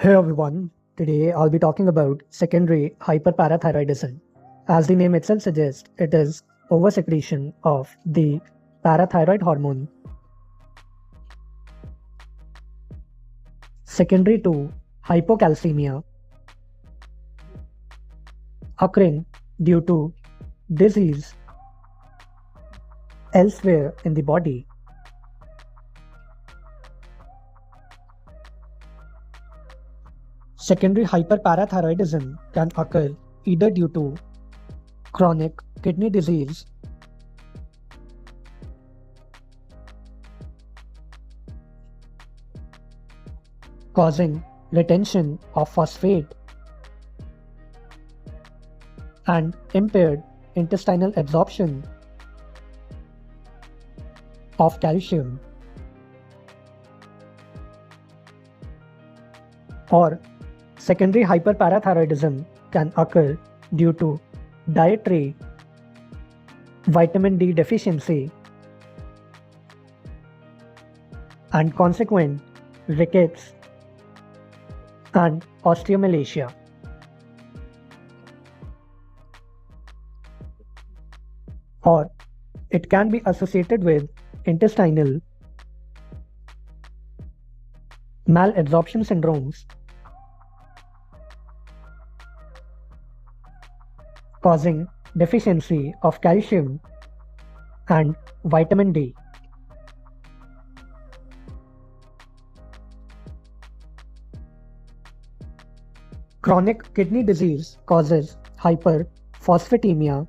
Hey everyone, today I'll be talking about secondary hyperparathyroidism. As the name itself suggests, it is oversecretion of the parathyroid hormone secondary to hypocalcemia occurring due to disease elsewhere in the body. Secondary hyperparathyroidism can occur either due to chronic kidney disease, causing retention of phosphate and impaired intestinal absorption of calcium, or secondary hyperparathyroidism can occur due to dietary vitamin D deficiency and consequent rickets and osteomalacia. Or it can be associated with intestinal malabsorption syndromes causing deficiency of calcium and vitamin D. Chronic kidney disease causes hyperphosphatemia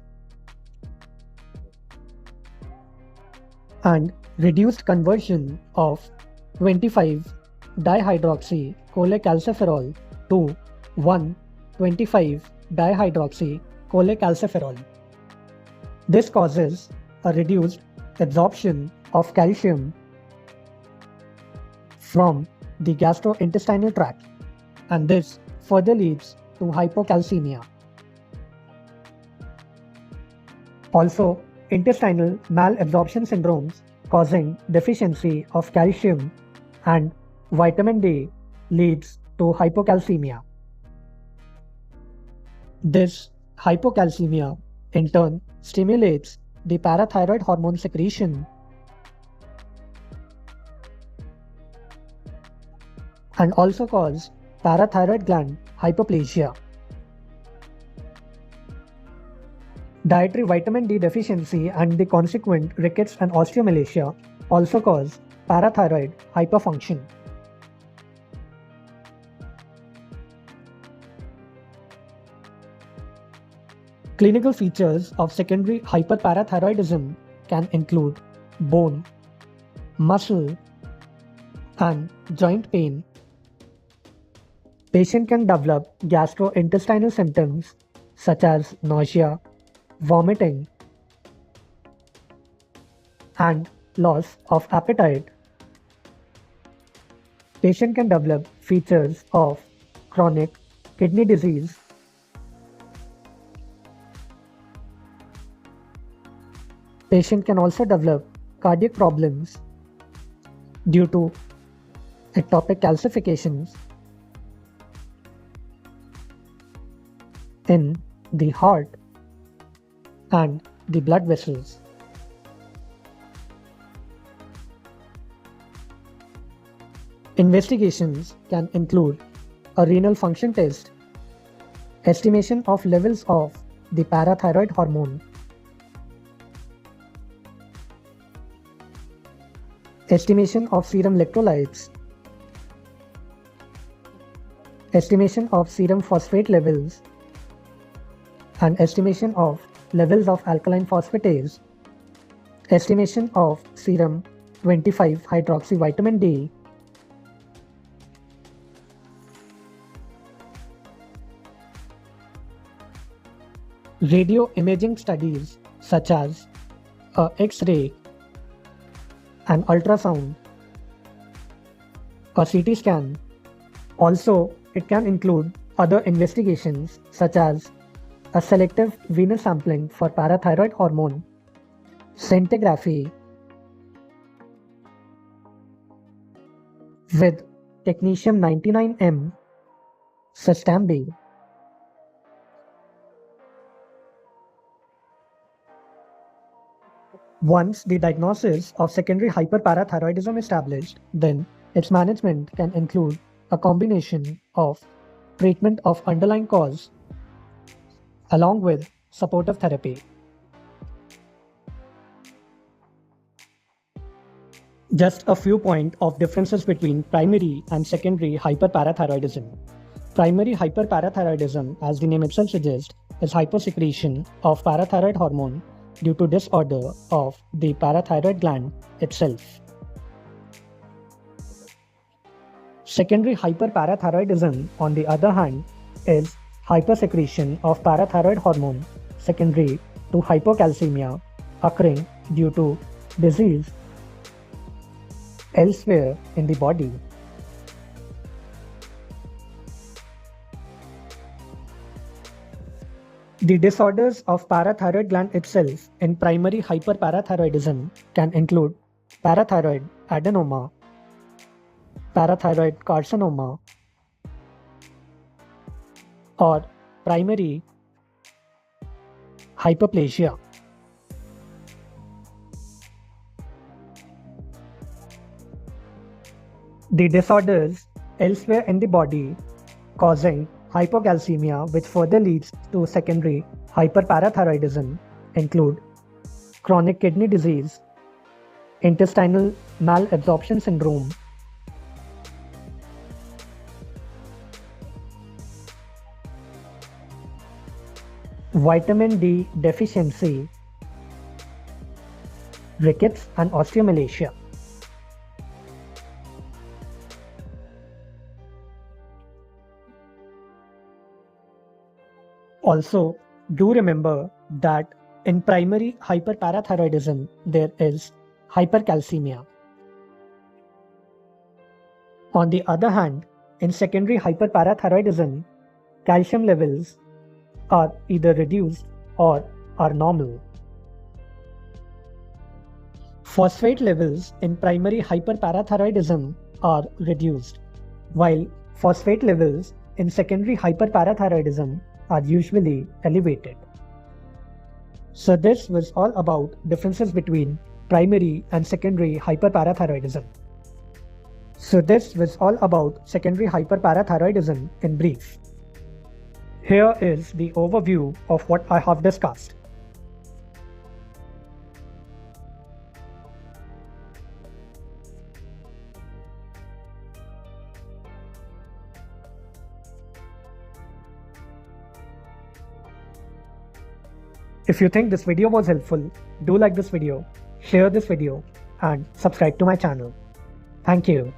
and reduced conversion of 25-dihydroxycholecalciferol to 1,25-dihydroxycholecalciferol. This causes a reduced absorption of calcium from the gastrointestinal tract, and this further leads to hypocalcemia. Also, intestinal malabsorption syndromes causing deficiency of calcium and vitamin D leads to hypocalcemia. This hypocalcemia in turn stimulates the parathyroid hormone secretion and also cause parathyroid gland hyperplasia. Dietary vitamin D deficiency and the consequent rickets and osteomalacia also cause parathyroid hyperfunction. Clinical features of secondary hyperparathyroidism can include bone, muscle, and joint pain. Patient can develop gastrointestinal symptoms such as nausea, vomiting, and loss of appetite. Patient can develop features of chronic kidney disease. Patient can also develop cardiac problems due to ectopic calcifications in the heart and the blood vessels. Investigations can include a renal function test, estimation of levels of the parathyroid hormone, estimation of serum electrolytes, estimation of serum phosphate levels, and estimation of levels of alkaline phosphatase, estimation of serum 25-hydroxyvitamin D, radio imaging studies such as a X-ray, an ultrasound, a CT scan. Also, it can include other investigations such as a selective venous sampling for parathyroid hormone, scintigraphy with technetium-99m System B. Once the diagnosis of secondary hyperparathyroidism is established, then its management can include a combination of treatment of underlying cause along with supportive therapy. Just a few points of differences between primary and secondary hyperparathyroidism. Primary hyperparathyroidism, as the name itself suggests, is hypersecretion of parathyroid hormone due to disorder of the parathyroid gland itself. Secondary hyperparathyroidism, on the other hand, is hypersecretion of parathyroid hormone secondary to hypocalcemia occurring due to disease elsewhere in the body. The disorders of parathyroid gland itself in primary hyperparathyroidism can include parathyroid adenoma, parathyroid carcinoma, or primary hyperplasia. The disorders elsewhere in the body causing hypocalcemia, which further leads to secondary hyperparathyroidism, include chronic kidney disease, intestinal malabsorption syndrome, vitamin D deficiency, rickets, and osteomalacia. Also, do remember that in primary hyperparathyroidism, there is hypercalcemia. On the other hand, in secondary hyperparathyroidism, calcium levels are either reduced or are normal. Phosphate levels in primary hyperparathyroidism are reduced, while phosphate levels in secondary hyperparathyroidism are usually elevated. So this was all about differences between primary and secondary hyperparathyroidism. So this was all about secondary hyperparathyroidism in brief. Here is the overview of what I have discussed. If you think this video was helpful, do like this video, share this video, and subscribe to my channel. Thank you.